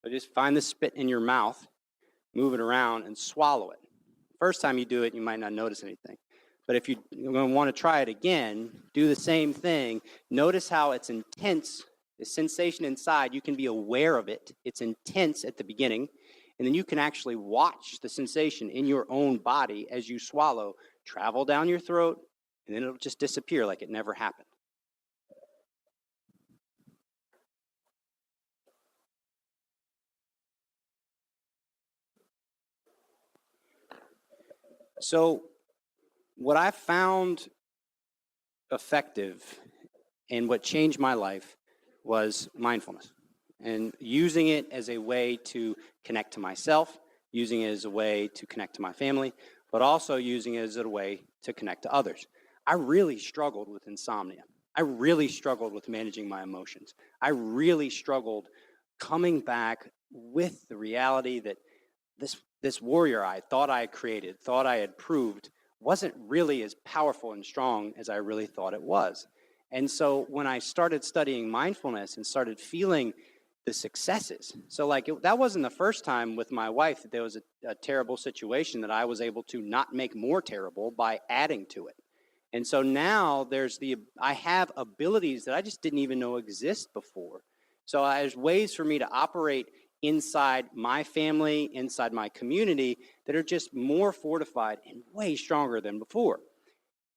So just find the spit in your mouth, move it around, and swallow it. First time you do it, you might not notice anything. But if you're going to want to try it again, do the same thing. Notice how it's intense. The sensation inside, you can be aware of it. It's intense at the beginning. And then you can actually watch the sensation in your own body as you swallow travel down your throat, and then it'll just disappear like it never happened. So what I found effective and what changed my life was mindfulness, and using it as a way to connect to myself, using it as a way to connect to my family, but also using it as a way to connect to others. I really struggled with insomnia. I really struggled with managing my emotions. I really struggled coming back with the reality that this warrior I thought I had created, thought I had proved, wasn't really as powerful and strong as I really thought it was. And so when I started studying mindfulness and started feeling the successes, so like that wasn't the first time with my wife that there was a terrible situation that I was able to not make more terrible by adding to it. And so now I have abilities that I just didn't even know exist before. So there's ways for me to operate inside my family, inside my community, that are just more fortified and way stronger than before.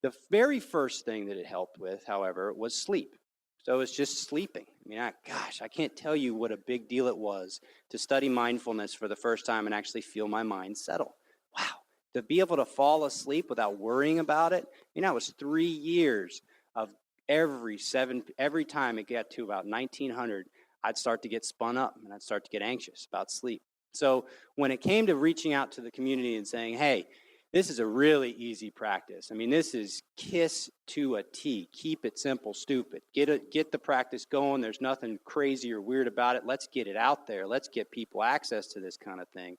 The very first thing that it helped with, however, was sleep. So it's just sleeping. I mean, I can't tell you what a big deal it was to study mindfulness for the first time and actually feel my mind settle. Wow, to be able to fall asleep without worrying about it. You know, it was 3 years of every time it got to about 1900, I'd start to get spun up and I'd start to get anxious about sleep. So when it came to reaching out to the community and saying, hey, this is a really easy practice. I mean, this is KISS to a T. Keep it simple, stupid. Get the practice going. There's nothing crazy or weird about it. Let's get it out there. Let's get people access to this kind of thing.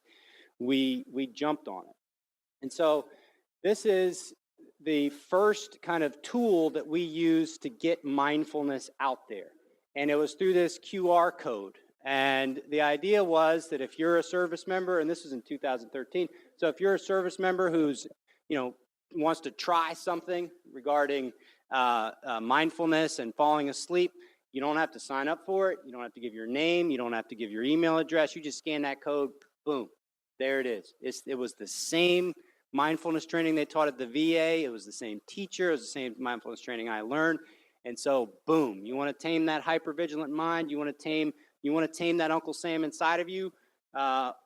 We jumped on it. And so this is the first kind of tool that we use to get mindfulness out there. And it was through this QR code. And the idea was that if you're a service member, and this was in 2013, so if you're a service member who's, wants to try something regarding mindfulness and falling asleep, you don't have to sign up for it. You don't have to give your name. You don't have to give your email address. You just scan that code. Boom. There it is. It was the same mindfulness training they taught at the VA. It was the same teacher. It was the same mindfulness training I learned. And so, boom, you want to tame that hypervigilant mind. You want to tame that Uncle Sam inside of you.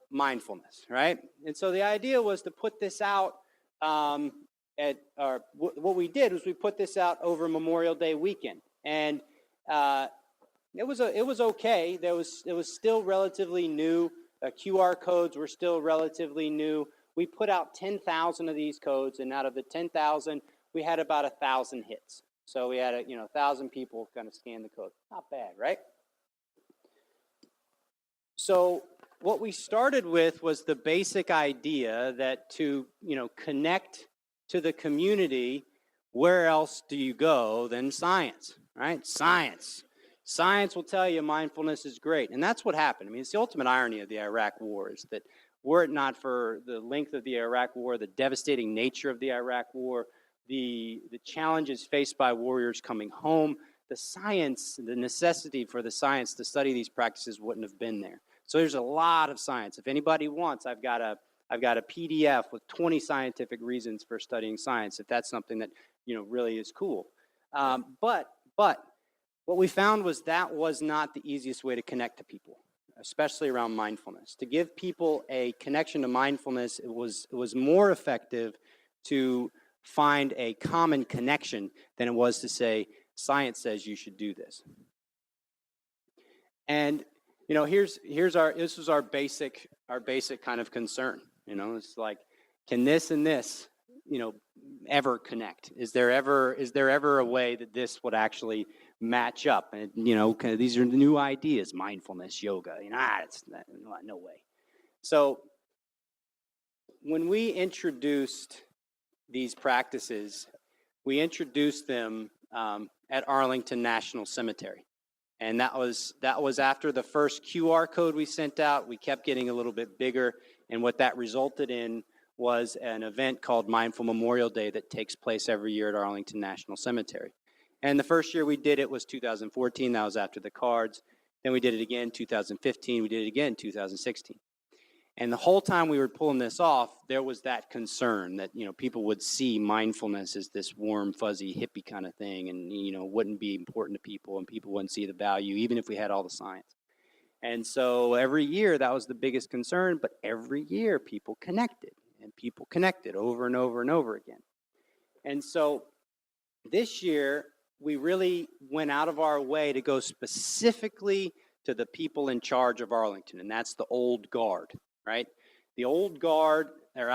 Mindfulness, right? And so the idea was to put this out what we did was we put this out over Memorial Day weekend, and it was okay. It was still relatively new. QR codes were still relatively new. We put out 10,000 of these codes, and out of the 10,000, we had about 1,000 hits. So we had 1,000 people kind of scan the code. Not bad, right? So what we started with was the basic idea that to connect to the community, where else do you go than science, right? Science will tell you mindfulness is great, and that's what happened. I mean, it's the ultimate irony of the Iraq War is that were it not for the length of the Iraq War, the devastating nature of the Iraq War, the challenges faced by warriors coming home, the science, the necessity for the science to study these practices wouldn't have been there. So there's a lot of science. If anybody wants, I've got a PDF with 20 scientific reasons for studying science, if that's something that really is cool. But what we found was that was not the easiest way to connect to people, especially around mindfulness. To give people a connection to mindfulness, it was more effective to find a common connection than it was to say, science says you should do this. And this was our basic kind of concern. It's like, can this and this, ever connect? Is there ever a way that this would actually match up? And these are new ideas, mindfulness, yoga. It's no way. So when we introduced these practices, we introduced them at Arlington National Cemetery. And that was after the first QR code we sent out. We kept getting a little bit bigger, and what that resulted in was an event called Mindful Memorial Day that takes place every year at Arlington National Cemetery. And the first year we did it was 2014. That was after the cards. Then we did it again 2015. We did it again 2016. And the whole time we were pulling this off, there was that concern that, people would see mindfulness as this warm, fuzzy, hippie kind of thing, and, wouldn't be important to people, and people wouldn't see the value, even if we had all the science. And so every year, that was the biggest concern, but every year people connected over and over and over again. And so this year, we really went out of our way to go specifically to the people in charge of Arlington, and that's the old guard. Right? The old guard, they're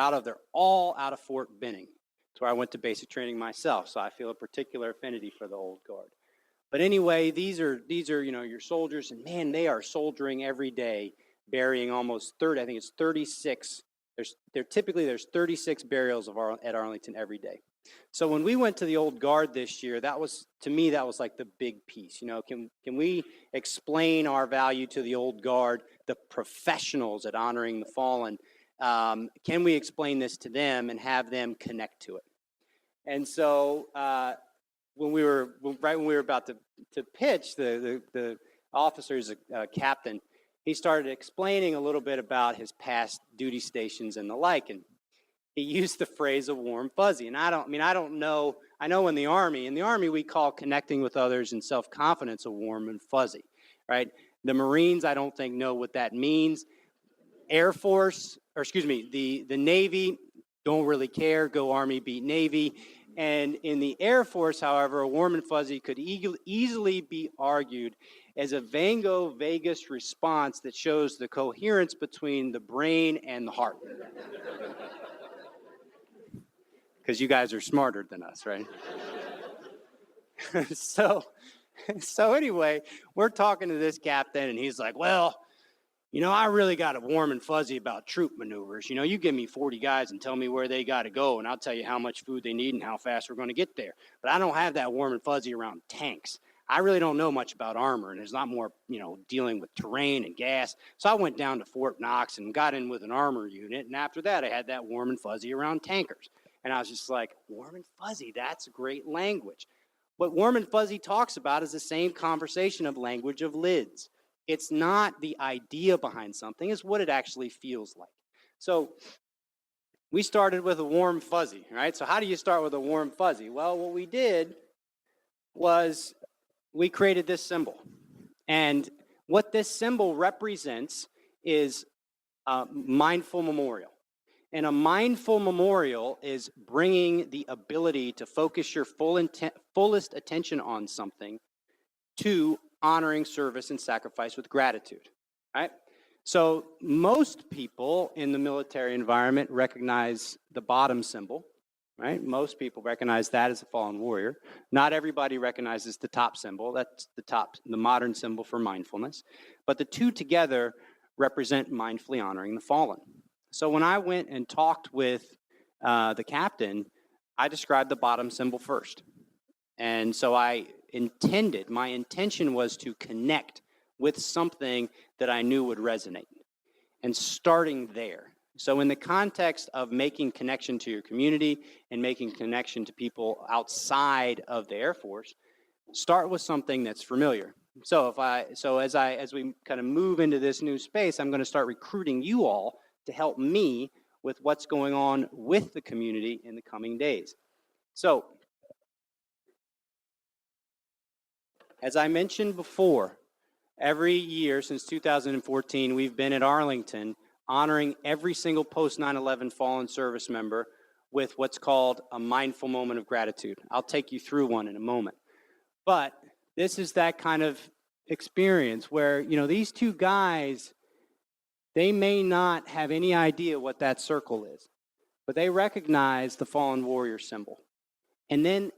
all out of Fort Benning. That's where I went to basic training myself, so I feel a particular affinity for the old guard. But anyway, these are your soldiers, and man, they are soldiering every day, burying almost 30, I think it's 36. There's 36 burials at Arlington every day. So when we went to the old guard this year, to me that was like the big piece. Can we explain our value to the old guard, the professionals at honoring the fallen? Can we explain this to them and have them connect to it? And so when we were about to pitch, the officer's captain, he started explaining a little bit about his past duty stations and the like, and he used the phrase "a warm fuzzy." And I don't know. I know in the Army we call connecting with others and self-confidence a warm and fuzzy, right? The Marines, I don't think, know what that means. The Navy don't really care. Go Army, beat Navy. And in the Air Force, however, a warm and fuzzy could easily be argued as a vagus response that shows the coherence between the brain and the heart. Because you guys are smarter than us, right? So anyway, we're talking to this captain, and he's like, well, I really got a warm and fuzzy about troop maneuvers. You give me 40 guys and tell me where they got to go, and I'll tell you how much food they need and how fast we're going to get there. But I don't have that warm and fuzzy around tanks. I really don't know much about armor, and there's a lot more, dealing with terrain and gas. So I went down to Fort Knox and got in with an armor unit, and after that, I had that warm and fuzzy around tankers. And I was just like, warm and fuzzy, that's great language. What warm and fuzzy talks about is the same conversation of language of lids. It's not the idea behind something, it's what it actually feels like. So we started with a warm fuzzy, right? So how do you start with a warm fuzzy? Well, what we did was we created this symbol. And what this symbol represents is a mindful memorial. And a mindful memorial is bringing the ability to focus your fullest attention on something to honoring service and sacrifice with gratitude, right? So most people in the military environment recognize the bottom symbol, right? Most people recognize that as a fallen warrior. Not everybody recognizes the top symbol. That's the modern symbol for mindfulness. But the two together represent mindfully honoring the fallen. So when I went and talked with the captain, I described the bottom symbol first. And so my intention was to connect with something that I knew would resonate. And starting there. So in the context of making connection to your community and making connection to people outside of the Air Force, start with something that's familiar. So as we kind of move into this new space, I'm going to start recruiting you all to help me with what's going on with the community in the coming days. So, as I mentioned before, every year since 2014, we've been at Arlington honoring every single post-9/11 fallen service member with what's called a mindful moment of gratitude. I'll take you through one in a moment. But this is that kind of experience where, these two guys, they may not have any idea what that circle is, but they recognize the fallen warrior symbol. And then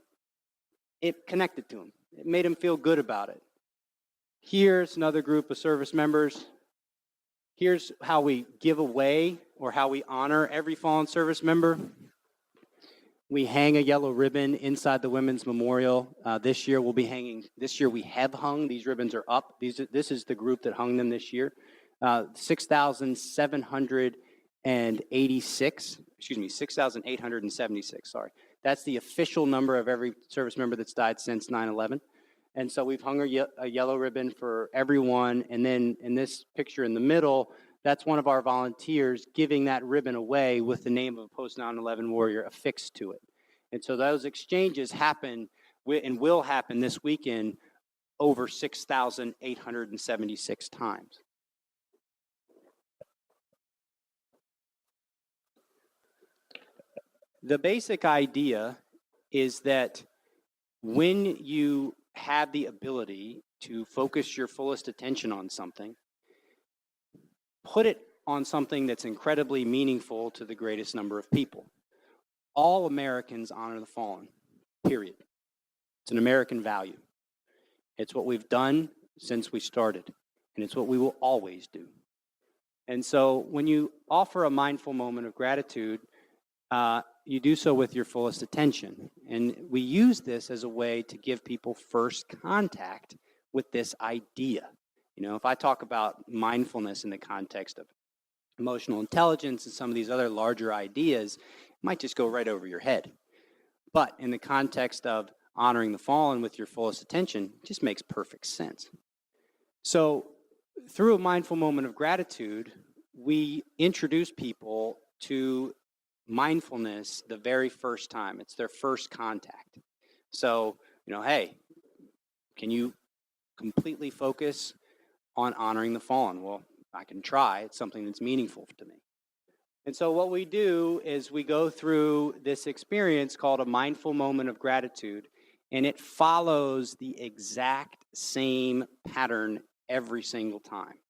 it connected to them. It made them feel good about it. Here's another group of service members. Here's how we give away or how we honor every fallen service member. We hang a yellow ribbon inside the Women's Memorial. This year we have hung, these ribbons are up. This is the group that hung them this year. 6,876, sorry. That's the official number of every service member that's died since 9/11. And so we've hung a yellow ribbon for everyone. And then in this picture in the middle, that's one of our volunteers giving that ribbon away with the name of a post 9/11 warrior affixed to it. And so those exchanges happen and will happen this weekend over 6,876 times. The basic idea is that when you have the ability to focus your fullest attention on something, put it on something that's incredibly meaningful to the greatest number of people. All Americans honor the fallen, period. It's an American value. It's what we've done since we started, and it's what we will always do. And so when you offer a mindful moment of gratitude, you do so with your fullest attention. And we use this as a way to give people first contact with this idea. You know, if I talk about mindfulness in the context of emotional intelligence and some of these other larger ideas, it might just go right over your head. But in the context of honoring the fallen with your fullest attention, it just makes perfect sense. So through a mindful moment of gratitude, we introduce people to mindfulness the very first time. It's their first contact. So, you know, hey, can you completely focus on honoring the fallen? Well, I can try. It's something that's meaningful to me. And so what we do is we go through this experience called a mindful moment of gratitude, and it follows the exact same pattern every single time.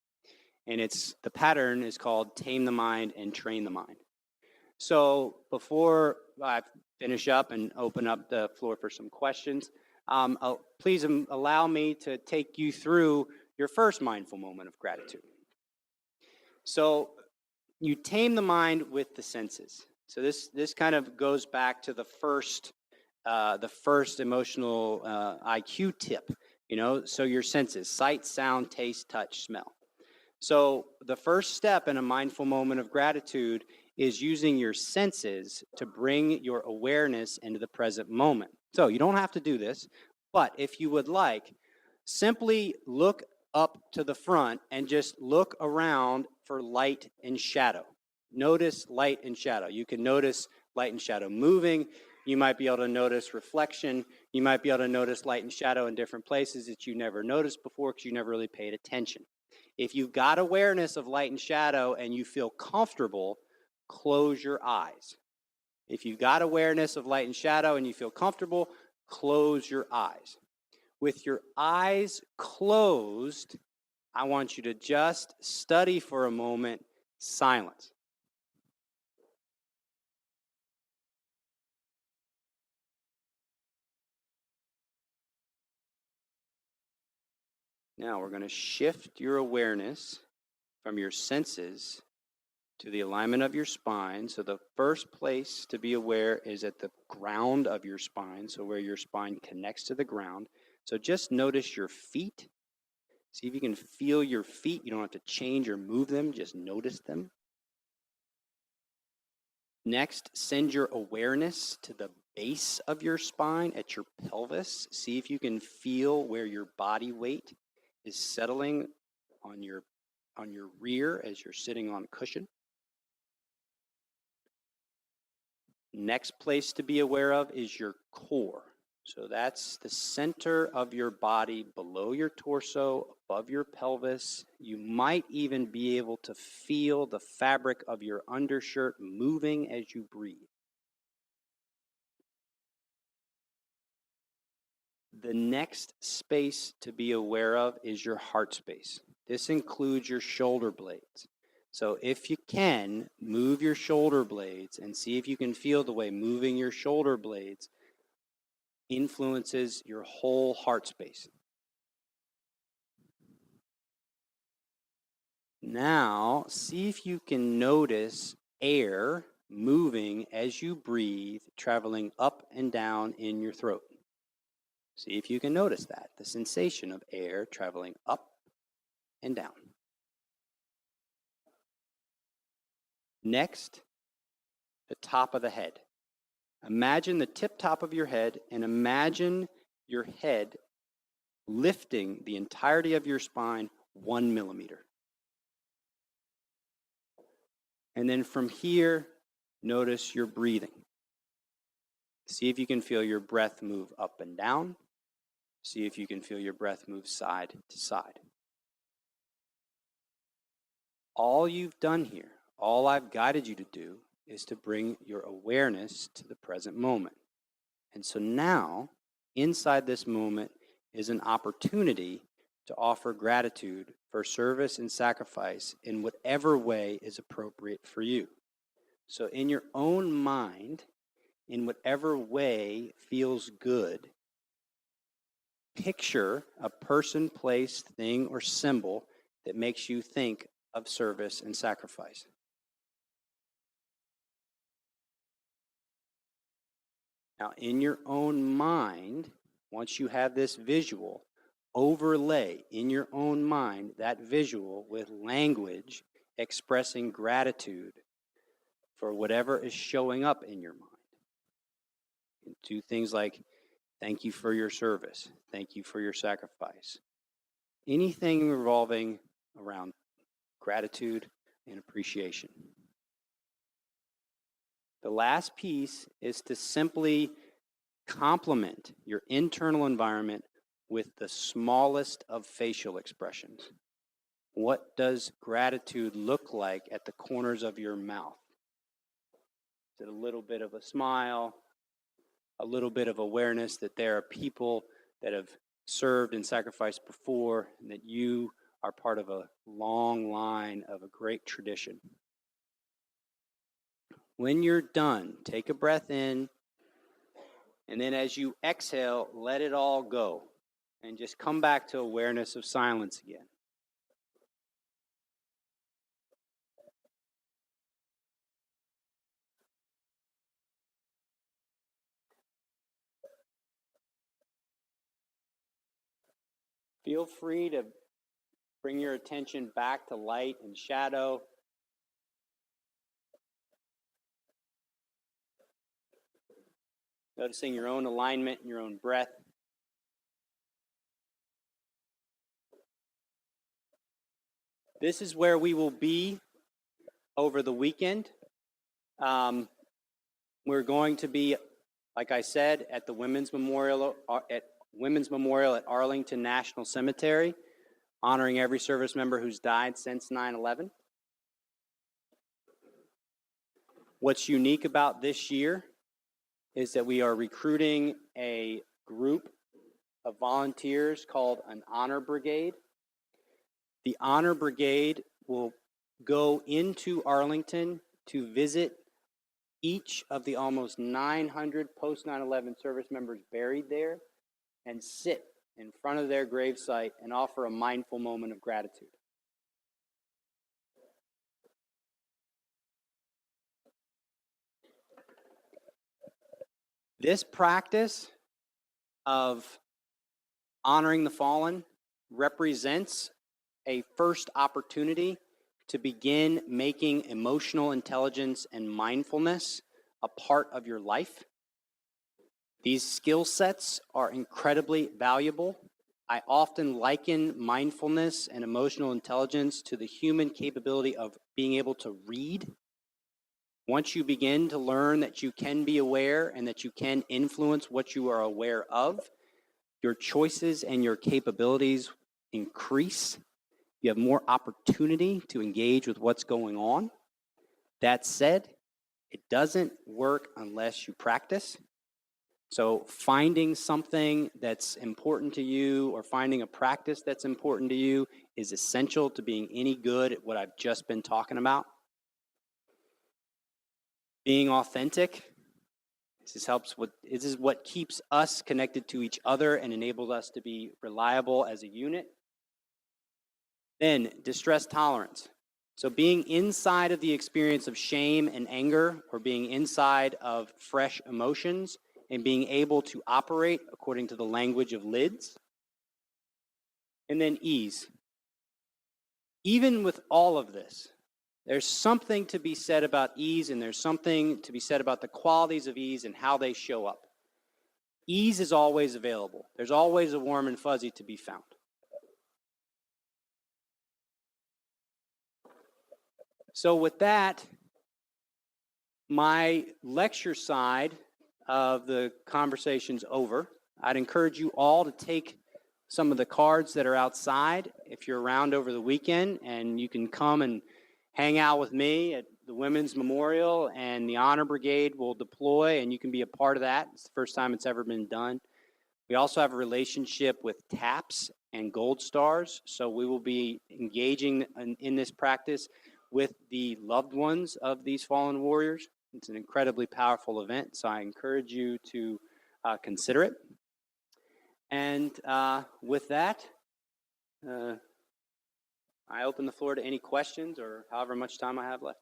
And the pattern is called tame the mind and train the mind. So before I finish up and open up the floor for some questions, please allow me to take you through your first mindful moment of gratitude. So you tame the mind with the senses. So this kind of goes back to the first emotional IQ tip, you know, so your senses, sight, sound, taste, touch, smell. So the first step in a mindful moment of gratitude is using your senses to bring your awareness into the present moment. So you don't have to do this, but if you would like, simply look up to the front and just look around for light and shadow. Notice light and shadow. You can notice light and shadow moving. You might be able to notice reflection. You might be able to notice light and shadow in different places that you never noticed before because you never really paid attention. If you've got awareness of light and shadow and you feel comfortable, close your eyes. If you've got awareness of light and shadow and you feel comfortable, close your eyes. With your eyes closed, I want you to just study for a moment silence. Now we're going to shift your awareness from your senses to the alignment of your spine. So the first place to be aware is at the ground of your spine, so where your spine connects to the ground. So just notice your feet. See if you can feel your feet. You don't have to change or move them, just notice them. Next, send your awareness to the base of your spine at your pelvis. See if you can feel where your body weight is settling on your rear as you're sitting on a cushion. Next place to be aware of is your core. So that's the center of your body below your torso, above your pelvis. You might even be able to feel the fabric of your undershirt moving as you breathe. The next space to be aware of is your heart space. This includes your shoulder blades. So if you can, move your shoulder blades and see if you can feel the way moving your shoulder blades influences your whole heart space. Now, see if you can notice air moving as you breathe, traveling up and down in your throat. See if you can notice that, the sensation of air traveling up and down. Next, the top of the head. Imagine the tip top of your head and imagine your head lifting the entirety of your spine 1 millimeter. And then from here, notice your breathing. See if you can feel your breath move up and down. See if you can feel your breath move side to side. All you've done here, all I've guided you to do, is to bring your awareness to the present moment. And so now, inside this moment is an opportunity to offer gratitude for service and sacrifice in whatever way is appropriate for you. So in your own mind, in whatever way feels good, picture a person, place, thing, or symbol that makes you think of service and sacrifice. Now, in your own mind, once you have this visual, overlay in your own mind that visual with language expressing gratitude for whatever is showing up in your mind. And do things like, thank you for your service, thank you for your sacrifice. Anything revolving around gratitude and appreciation. The last piece is to simply complement your internal environment with the smallest of facial expressions. What does gratitude look like at the corners of your mouth? Is it a little bit of a smile, a little bit of awareness that there are people that have served and sacrificed before, and that you are part of a long line of a great tradition? When you're done, take a breath in, and then as you exhale, let it all go, and just come back to awareness of silence again. Feel free to bring your attention back to light and shadow. Noticing your own alignment and your own breath. This is where we will be over the weekend. We're going to be, like I said, at the Women's Memorial at Arlington National Cemetery, honoring every service member who's died since 9/11. What's unique about this year is that we are recruiting a group of volunteers called an Honor Brigade. The Honor Brigade will go into Arlington to visit each of the almost 900 post 9/11 service members buried there and sit in front of their gravesite and offer a mindful moment of gratitude. This practice of honoring the fallen represents a first opportunity to begin making emotional intelligence and mindfulness a part of your life. These skill sets are incredibly valuable. I often liken mindfulness and emotional intelligence to the human capability of being able to read. Once you begin to learn that you can be aware and that you can influence what you are aware of, your choices and your capabilities increase. You have more opportunity to engage with what's going on. That said, it doesn't work unless you practice. So finding something that's important to you or finding a practice that's important to you is essential to being any good at what I've just been talking about. Being authentic, this is what keeps us connected to each other and enables us to be reliable as a unit. Then, distress tolerance. So being inside of the experience of shame and anger, or being inside of fresh emotions, and being able to operate according to the language of lids. And then ease. Even with all of this, there's something to be said about ease, and there's something to be said about the qualities of ease and how they show up. Ease is always available. There's always a warm and fuzzy to be found. So with that, my lecture side of the conversation's over. I'd encourage you all to take some of the cards that are outside if you're around over the weekend, and you can come and hang out with me at the Women's Memorial, and the Honor Brigade will deploy, and you can be a part of that. It's the first time it's ever been done. We also have a relationship with TAPS and Gold Stars, so we will be engaging in this practice with the loved ones of these fallen warriors. It's an incredibly powerful event, so I encourage you to consider it. And with that, I open the floor to any questions or however much time I have left.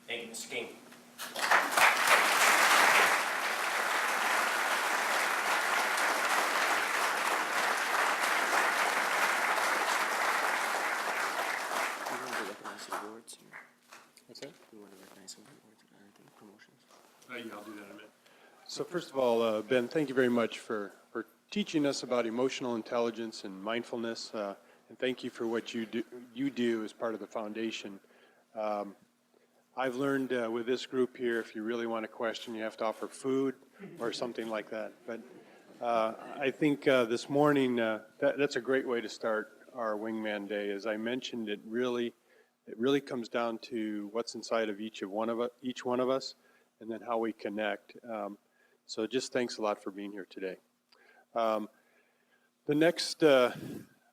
Thank you, Mr. King. What's that? We want to recognize some awards and promotions. Yeah, I'll do that in a minute. So first of all, Ben, thank you very much for teaching us about emotional intelligence and mindfulness, and thank you for what you do as part of the foundation. I've learned with this group here, if you really want a question, you have to offer food or something like that. But I think this morning, that's a great way to start our Wingman Day. As I mentioned, it really comes down to what's inside of each one of us, and then how we connect. So just thanks a lot for being here today. The next,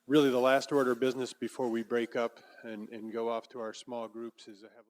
really the last order of business before we break up and go off to our small groups is to have